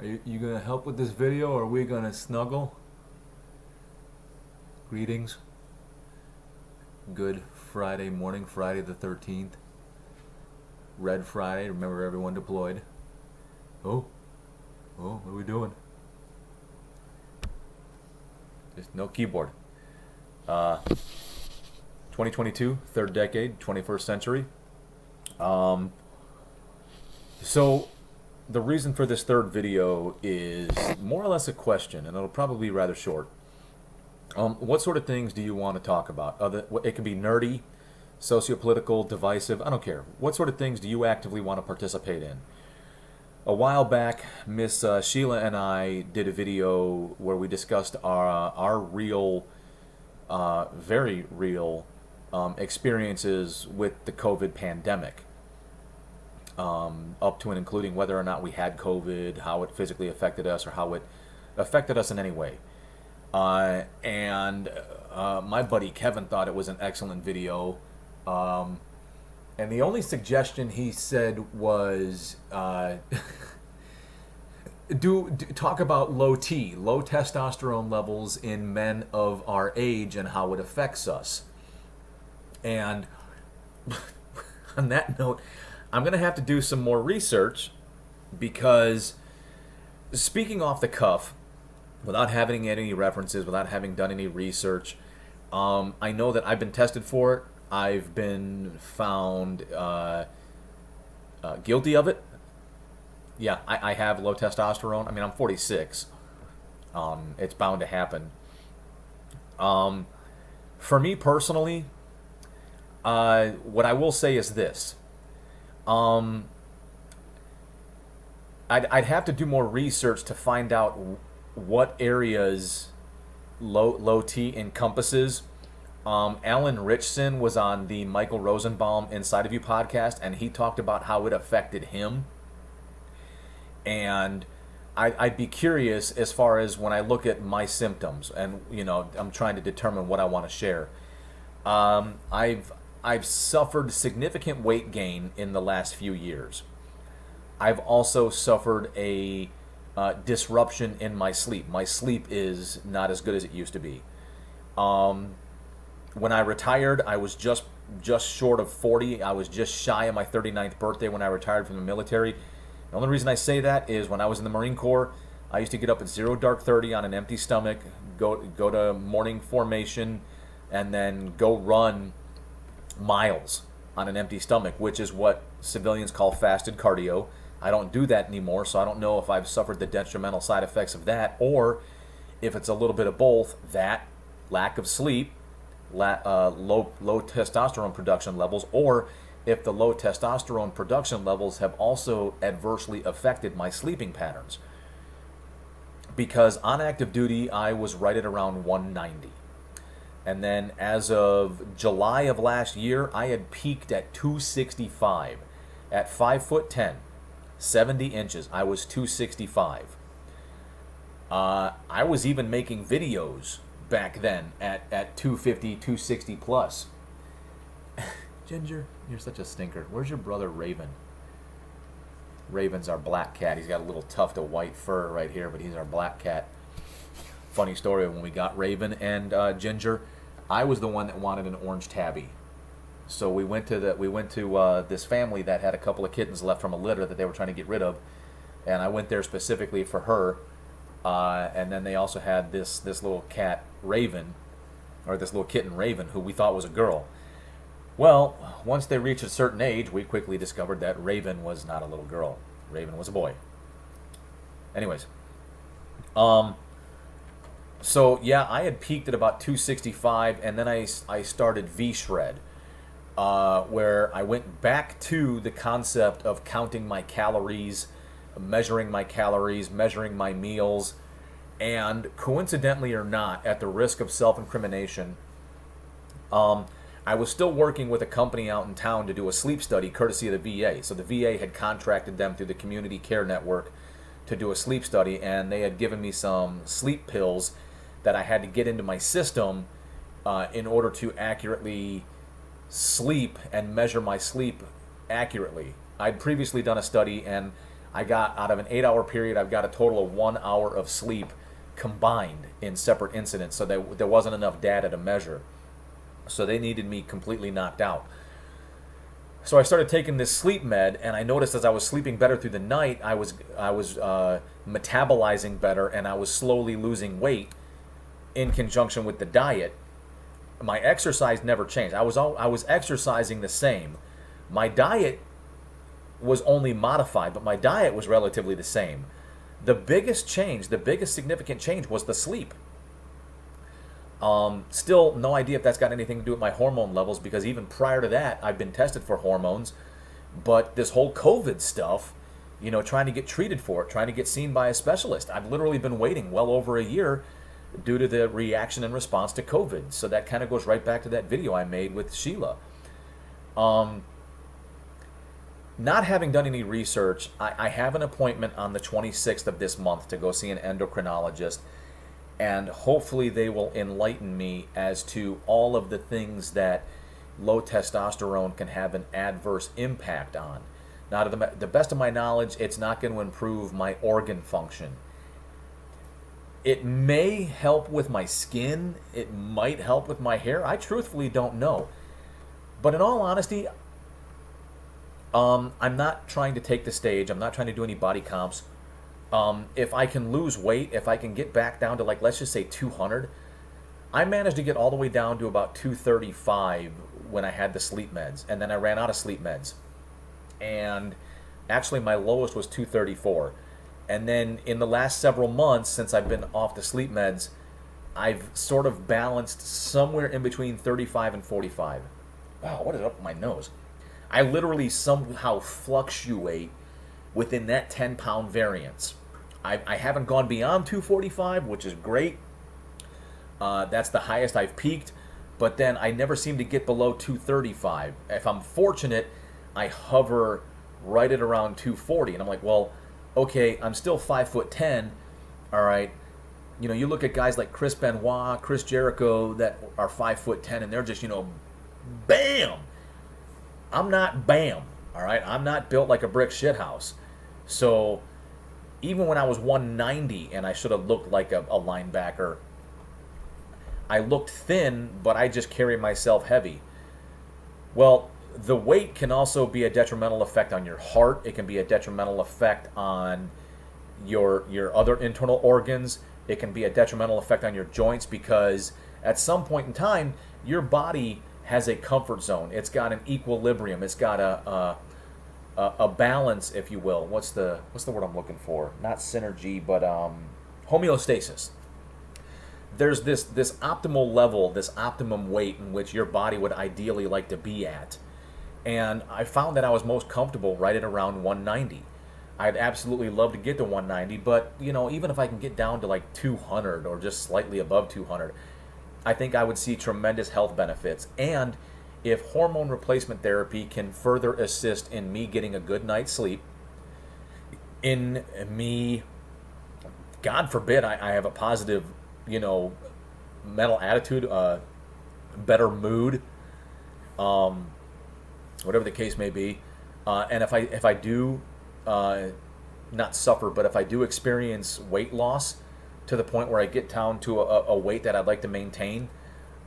Are you gonna help with this video, or are we gonna snuggle? Greetings. Good Friday morning, Friday the 13th. Red Friday, remember everyone deployed. Oh, what are we doing? Just no keyboard. 2022, third decade, 21st century. So the reason for this third video is more or less a question, and it'll probably be rather short. What sort of things do you want to talk about? It can be nerdy, sociopolitical, divisive, I don't care. What sort of things do you actively want to participate in? A while back, Miss Sheila and I did a video where we discussed our real, very real experiences with the COVID pandemic. Up to and including whether or not we had COVID, how it physically affected us, or how it affected us in any way. And my buddy Kevin thought it was an excellent video. And the only suggestion he said was talk about low testosterone levels in men of our age and how it affects us. And on that note, I'm going to have to do some more research because, speaking off the cuff, without having any references, without having done any research, I know that I've been tested for it. I've been found guilty of it. Yeah, I have low testosterone. I mean, I'm 46. It's bound to happen. For me personally, what I will say is this. I'd have to do more research to find out what areas low T encompasses. Alan Richson was on the Michael Rosenbaum Inside of You podcast, and he talked about how it affected him. And I'd be curious as far as when I look at my symptoms, and I'm trying to determine what I want to share. I've suffered significant weight gain in the last few years. I've also suffered a disruption in my sleep. My sleep is not as good as it used to be. When I retired, I was just short of 40. I was just shy of my 39th birthday when I retired from the military. The only reason I say that is when I was in the Marine Corps, I used to get up at 0:30 on an empty stomach, go to morning formation, and then go run miles on an empty stomach, which is what civilians call fasted cardio. I don't do that anymore, so I don't know if I've suffered the detrimental side effects of that, or if it's a little bit of both, that lack of sleep, low testosterone production levels, or if the low testosterone production levels have also adversely affected my sleeping patterns. Because on active duty, I was right at around 190. And then as of July of last year, I had peaked at 265. At 5'10", 70 inches, I was 265. I was even making videos back then at 250, 260 plus. Ginger, you're such a stinker. Where's your brother Raven? Raven's our black cat. He's got a little tuft of white fur right here, but he's our black cat. Funny story, when we got Raven and Ginger, I was the one that wanted an orange tabby. So we went to this family that had a couple of kittens left from a litter that they were trying to get rid of, and I went there specifically for her. And then they also had this little cat Raven, or this little kitten Raven, who we thought was a girl. Well, once they reached a certain age, we quickly discovered that Raven was not a little girl. Raven was a boy. Anyways, so yeah, I had peaked at about 265, and then I started V-Shred, where I went back to the concept of counting my calories, measuring my meals, and coincidentally or not, at the risk of self-incrimination, I was still working with a company out in town to do a sleep study courtesy of the VA. So the VA had contracted them through the Community Care Network to do a sleep study, and they had given me some sleep pills that I had to get into my system in order to accurately sleep and measure my sleep accurately. I'd previously done a study, and I got, out of an 8-hour period, I've got a total of 1 hour of sleep combined in separate incidents. So there wasn't enough data to measure. So they needed me completely knocked out. So I started taking this sleep med, and I noticed as I was sleeping better through the night, I was metabolizing better, and I was slowly losing weight in conjunction with the diet. My exercise never changed. I was exercising the same. My diet was only modified, but my diet was relatively the same. The biggest change, the biggest significant change, was the sleep. Still no idea if that's got anything to do with my hormone levels, because even prior to that, I've been tested for hormones. But this whole COVID stuff, trying to get treated for it, trying to get seen by a specialist, I've literally been waiting well over a year due to the reaction and response to COVID. So that kind of goes right back to that video I made with Sheila. Not having done any research, I have an appointment on the 26th of this month to go see an endocrinologist. And hopefully they will enlighten me as to all of the things that low testosterone can have an adverse impact on. Now, to the best of my knowledge, it's not going to improve my organ function. It may help with my skin. It might help with my hair. I truthfully don't know. But in all honesty, I'm not trying to take the stage. I'm not trying to do any body comps. If I can lose weight, if I can get back down to, like, let's just say 200, I managed to get all the way down to about 235 when I had the sleep meds, and then I ran out of sleep meds. And actually my lowest was 234. And then in the last several months, since I've been off the sleep meds, I've sort of balanced somewhere in between 35 and 45. Wow, what is up with my nose? I literally somehow fluctuate within that 10-pound variance. I haven't gone beyond 245, which is great. That's the highest I've peaked. But then I never seem to get below 235. If I'm fortunate, I hover right at around 240. And I'm like, well, okay, I'm still 5'10". All right. You look at guys like Chris Benoit, Chris Jericho that are 5'10", and they're just, bam. I'm not bam. All right. I'm not built like a brick shithouse. So even when I was 190 and I should have looked like a linebacker, I looked thin, but I just carry myself heavy. Well, the weight can also be a detrimental effect on your heart. It can be a detrimental effect on your other internal organs. It can be a detrimental effect on your joints, because at some point in time, your body has a comfort zone. It's got an equilibrium. It's got a balance, if you will. What's the word I'm looking for? Not synergy, but homeostasis. There's this optimal level, this optimum weight in which your body would ideally like to be at. And I found that I was most comfortable right at around 190. I'd absolutely love to get to 190, but even if I can get down to like 200 or just slightly above 200, I think I would see tremendous health benefits. And if hormone replacement therapy can further assist in me getting a good night's sleep, in me, God forbid, I have a positive, mental attitude, better mood, whatever the case may be, and if I do not suffer, but if I do experience weight loss to the point where I get down to a weight that I'd like to maintain,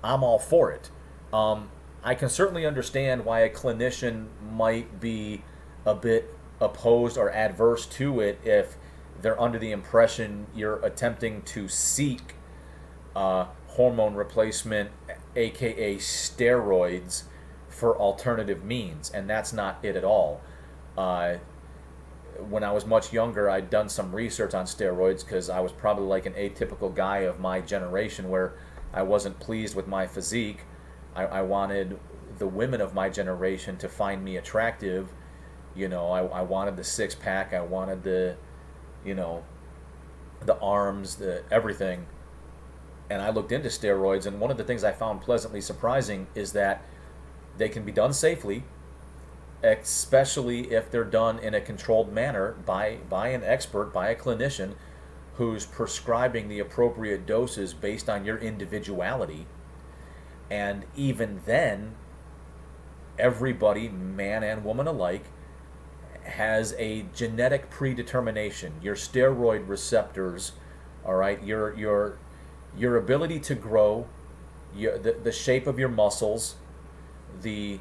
I'm all for it. I can certainly understand why a clinician might be a bit opposed or adverse to it if they're under the impression you're attempting to seek hormone replacement, aka steroids, for alternative means, and that's not it at all. When I was much younger, I'd done some research on steroids because I was probably like an atypical guy of my generation where I wasn't pleased with my physique. I wanted the women of my generation to find me attractive. I wanted the six-pack. I wanted the arms, the everything. And I looked into steroids, and one of the things I found pleasantly surprising is that they can be done safely, especially if they're done in a controlled manner by an expert, by a clinician who's prescribing the appropriate doses based on your individuality. And even then, everybody, man and woman alike, has a genetic predetermination. Your steroid receptors, all right, your ability to grow, the shape of your muscles, the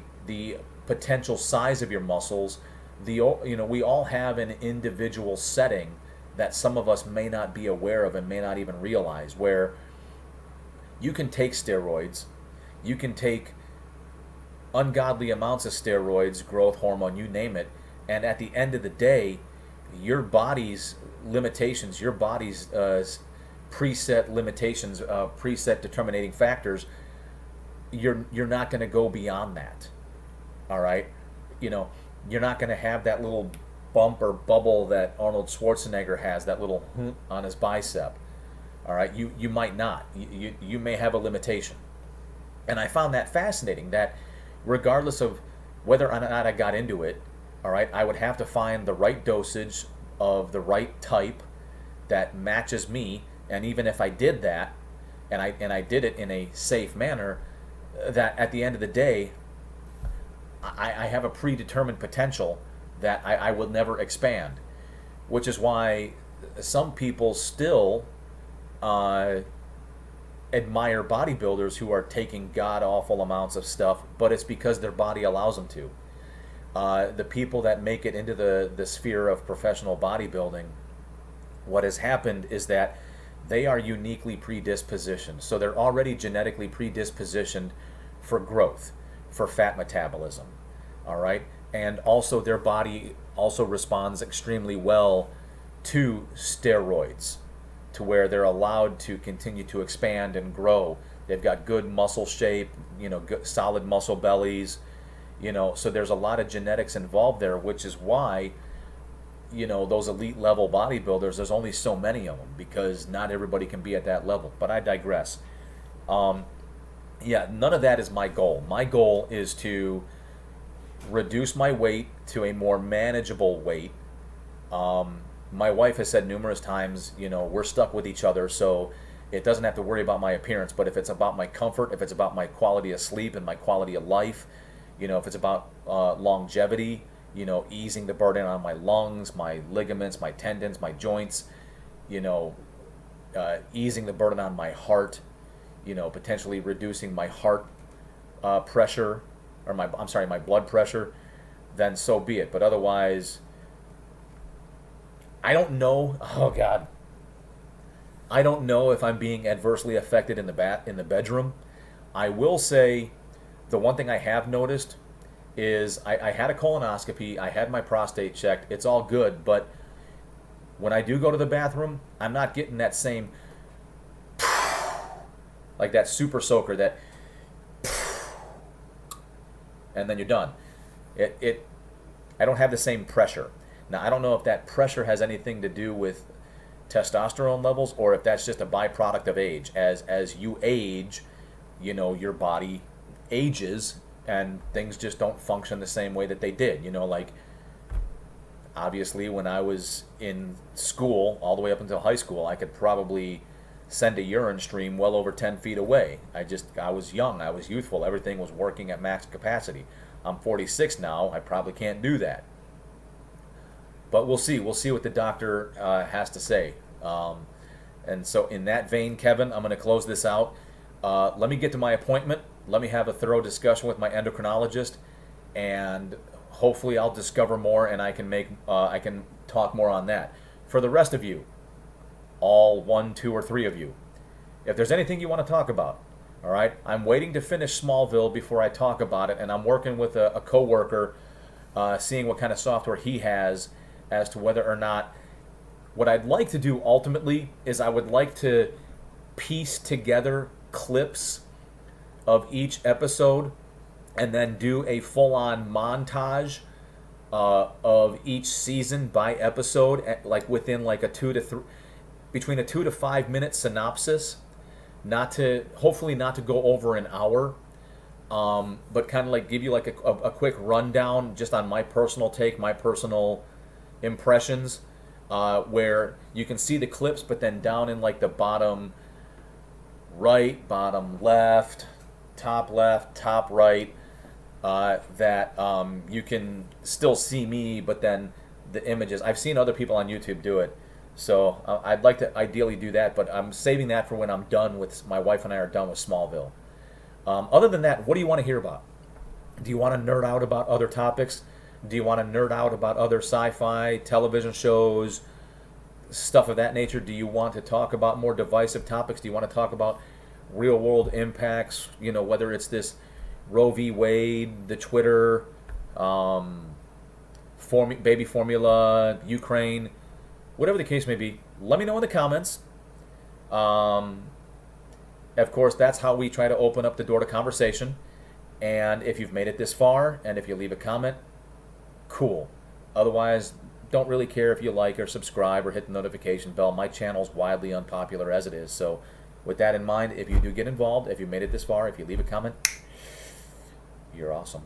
potential size of your muscles, we all have an individual setting that some of us may not be aware of and may not even realize, where you can take steroids, you can take ungodly amounts of steroids, growth hormone, you name it, and at the end of the day, your body's limitations, your body's preset limitations, preset determining factors, you're not going to go beyond that. All right, you're not going to have that little bump or bubble that Arnold Schwarzenegger has, that little on his bicep. All right, you might not. You may have a limitation, and I found that fascinating. That regardless of whether or not I got into it, all right, I would have to find the right dosage of the right type that matches me, and even if I did that, and I did it in a safe manner, that at the end of the day, I have a predetermined potential that I will never expand, which is why some people still admire bodybuilders who are taking god awful amounts of stuff, but it's because their body allows them to. The people that make it into the sphere of professional bodybuilding, what has happened is that they are uniquely predispositioned. So they're already genetically predispositioned for growth, for fat metabolism, all right? And also their body also responds extremely well to steroids, to where they're allowed to continue to expand and grow. They've got good muscle shape, good, solid muscle bellies, so there's a lot of genetics involved there, which is why, those elite level bodybuilders, there's only so many of them, because not everybody can be at that level. But I digress. None of that is my goal. My goal is to reduce my weight to a more manageable weight. My wife has said numerous times, we're stuck with each other, so it doesn't have to worry about my appearance. But if it's about my comfort, if it's about my quality of sleep and my quality of life, if it's about longevity, easing the burden on my lungs, my ligaments, my tendons, my joints, easing the burden on my heart, potentially reducing my heart pressure, or my blood pressure, then so be it. But otherwise, I don't know. Oh God, I don't know if I'm being adversely affected in the bedroom. I will say, the one thing I have noticed is I had a colonoscopy, I had my prostate checked, it's all good, but when I do go to the bathroom, I'm not getting that same, like that super soaker, that, and then you're done. I don't have the same pressure. Now, I don't know if that pressure has anything to do with testosterone levels, or if that's just a byproduct of age. As you age, your body ages, and things just don't function the same way that they did. Like, obviously when I was in school, all the way up until high school, I could probably send a urine stream well over 10 feet away. I was young, I was youthful, everything was working at max capacity. I'm 46 now, I probably can't do that. But we'll see what the doctor has to say. And so in that vein, Kevin, I'm going to close this out. Let me get to my appointment. Let me have a thorough discussion with my endocrinologist, and hopefully I'll discover more, and I can talk more on that. For the rest of you, all 1, 2, or 3 of you, if there's anything you want to talk about, all right, I'm waiting to finish Smallville before I talk about it, and I'm working with a coworker, seeing what kind of software he has as to whether or not. What I'd like to do ultimately is I would like to piece together clips of each episode and then do a full-on montage of each season by episode, like within like between a 2 to 5 minute synopsis, hopefully not to go over an hour, but kind of like give you like a quick rundown just on my personal take, my personal impressions, where you can see the clips, but then down in like the bottom right, bottom left, top right, that you can still see me, but then the images. I've seen other people on YouTube do it, so I'd like to ideally do that, but I'm saving that for when I'm done with my wife and I are done with Smallville. Other than that, what do you want to hear about? Do you want to nerd out about other topics? Do you want to nerd out about other sci-fi television shows, stuff of that nature? Do you want to talk about more divisive topics? Do you want to talk about real-world impacts? You know, whether it's this Roe v. Wade, the Twitter, baby formula, Ukraine, whatever the case may be. Let me know in the comments. Of course, that's how we try to open up the door to conversation. And if you've made it this far, and if you leave a comment, cool. Otherwise, don't really care if you like or subscribe or hit the notification bell. My channel's wildly unpopular as it is. So with that in mind, if you do get involved, if you made it this far, if you leave a comment, you're awesome.